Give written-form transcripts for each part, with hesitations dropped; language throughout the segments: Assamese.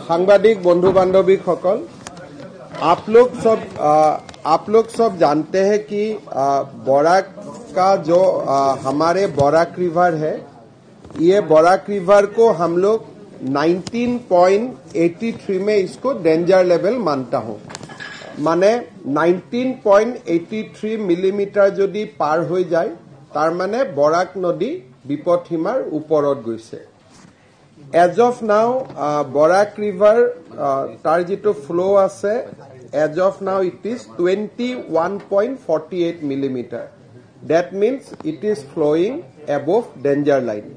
सांबादिक बंधु बांधवी सकल, आप लोग सब जानते हैं कि बराक का जो हमारे बराक रिवर है, ये बराक रिवर को हम लोग 19.83 में इसको डेंजर लेवल मानता हूं। माने 19.83 मिलीमीटर यदि पार हो जाए तार माने बराक नदी विपदसीमार ऊपरत गइছে। As of now Barak river तार जितो फ्लो আছে, as of now it is 21.48 millimetre. That means it is flowing above danger line.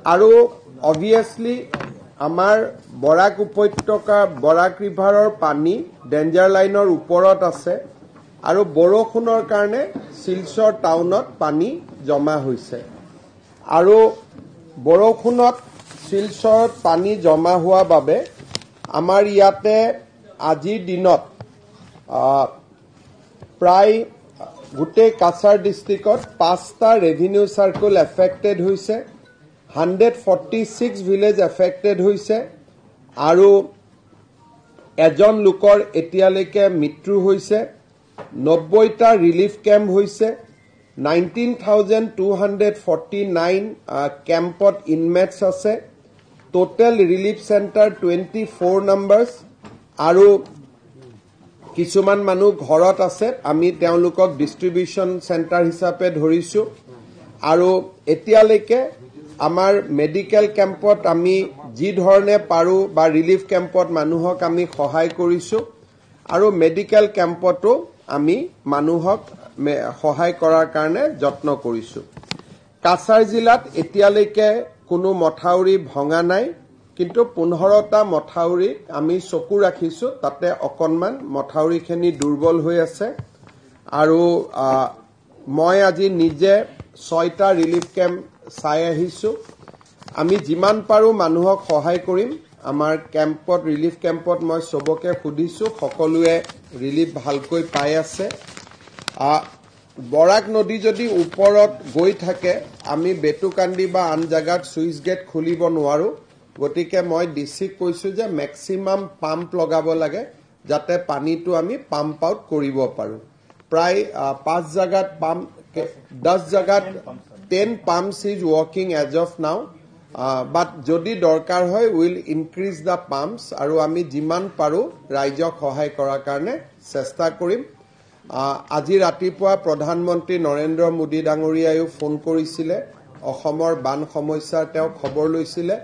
আৰু obviously আমাৰ বৰাক উপত্যকা বৰাক ৰিভাৰৰ পানী ডেঞ্জাৰ লাইনৰ ওপৰত আছে আৰু বৰষুণৰ কাৰণে শিলচৰ টাউনত পানী জমা হৈছে আৰু বৰষুণত শিলচৰত পানী জমা হোৱা বাবে আমাৰ ইয়াতে আজিৰ দিনত প্ৰায় গোটে কাছাৰ ডিস্ট্ৰিক্টত 5টা ৰেভিনিউ সাৰ্কেল এফেক্টেড হৈছে, 146 ভিলেজ এফেক্টেড হৈছে আৰু এজন লোকৰ এতিয়ালৈকে মৃত্যু হৈছে, 90টা ৰিলিফ কেম্প হৈছে, 19,249 কেম্পত ইনমেটছ আছে, টোটেল ৰিলিফ সেন্টাৰ 24 নাম্বাৰছ আৰু কিছুমান মানুহ ঘৰত আছে, আমি তেওঁলোকক ডিস্ট্ৰিবিউশন সেন্টাৰ হিচাপে ধৰিছো আৰু এতিয়ালৈকে আমাৰ মেডিকেল কেম্পত আমি যি ধৰণে পাৰো বা ৰিলিফ কেম্পত মানুহক আমি সহায় কৰিছো আৰু মেডিকেল কেম্পতো আমি মানুহক সহায় কৰাৰ কাৰণে যত্ন কৰিছো। কাছাৰ জিলাত এতিয়ালৈকে কোনো মথাউৰি ভঙা নাই, কিন্তু 15টা মথাউৰি আমি চকু ৰাখিছো, তাতে অকনমান মথাউৰিখিনি দুৰ্বল হৈ আছে আৰু মই আজি নিজে 6টা ৰিলিফ কেম্প চাই আহিছো। আমি যিমান পাৰো মানুহক সহায় কৰিম। আমাৰ কেম্পত ৰিলিফ কেম্পত মই সবকে সুধিছো, সকলোৱে ৰিলিফ ভালকৈ পাই আছে। বৰাক নদী যদি ওপৰত গৈ থাকে আমি বেটুকান্দি বা আন জাগাত সুইচ গেট খুলিব নোৱাৰো, গতিকে মই ডিসিক কৈছো যে ম্যাক্সিমাম পাম্প লগাব লাগে যাতে পানীটো আমি পাম্প আউট কৰিব পাৰো। প্ৰায় 5 জাগাত পাম্প 10 জাগাত 10 pumps is working as of now, but যদি দৰকাৰ হয় উইল ইনক্ৰিজ দা পাম্পস আৰু আমি যিমান পাৰো ৰাইজক সহায় কৰাৰ কাৰণে চেষ্টা কৰিম। আজি ৰাতিপুৱা প্ৰধানমন্ত্ৰী নৰেন্দ্ৰ মোদী ডাঙৰীয়ায়ো ফোন কৰিছিলে, অসমৰ বান সমস্যাৰ তেওঁ খবৰ লৈছিলে।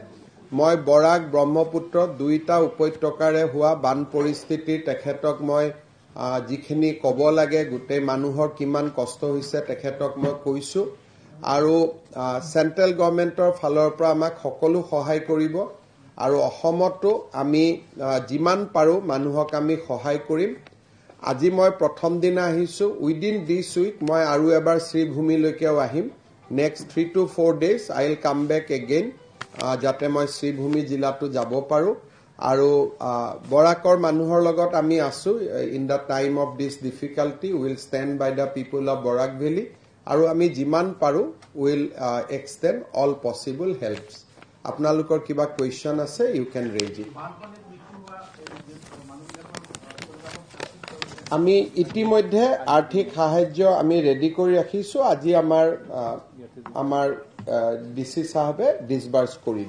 মই বৰাক ব্ৰহ্মপুত্ৰ দুইটা উপত্যকাৰে হোৱা বান পৰিস্থিতিৰ তেখেতক মই যিখিনি ক'ব লাগে, গোটেই মানুহৰ কিমান কষ্ট হৈছে তেখেতক মই কৈছো আৰু সেন্ট্ৰেল গভৰ্ণমেণ্টৰ ফালৰ পৰা আমাক সকলো সহায় কৰিব আৰু অসমতো আমি যিমান পাৰো মানুহক আমি সহায় কৰিম। আজি মই প্ৰথম দিনা আহিছো, উইদিন দিস উইক মই আৰু এবাৰ শ্ৰীভূমিলৈকেও আহিম। Next 3 to 4 days I will come back again, যাতে মই শ্ৰীভূমি জিলাটো যাব পাৰো আৰু বৰাকৰ মানুহৰ লগত আমি আছো। In the time of this difficulty will stand by the people of Barak valley আৰু আমি যিমান পাৰো will extend all possible helps. আপোনালোকৰ কিবা কুৱেশ্যন আছে ইউ কেন ৰেইজ ইট। আমি ইতিমধ্যে আৰ্থিক সাহায্য আমি ৰেডি কৰি ৰাখিছো, আজি আমাৰ ডিসি সাহেবে ডিসবাৰ্স কৰি দিব।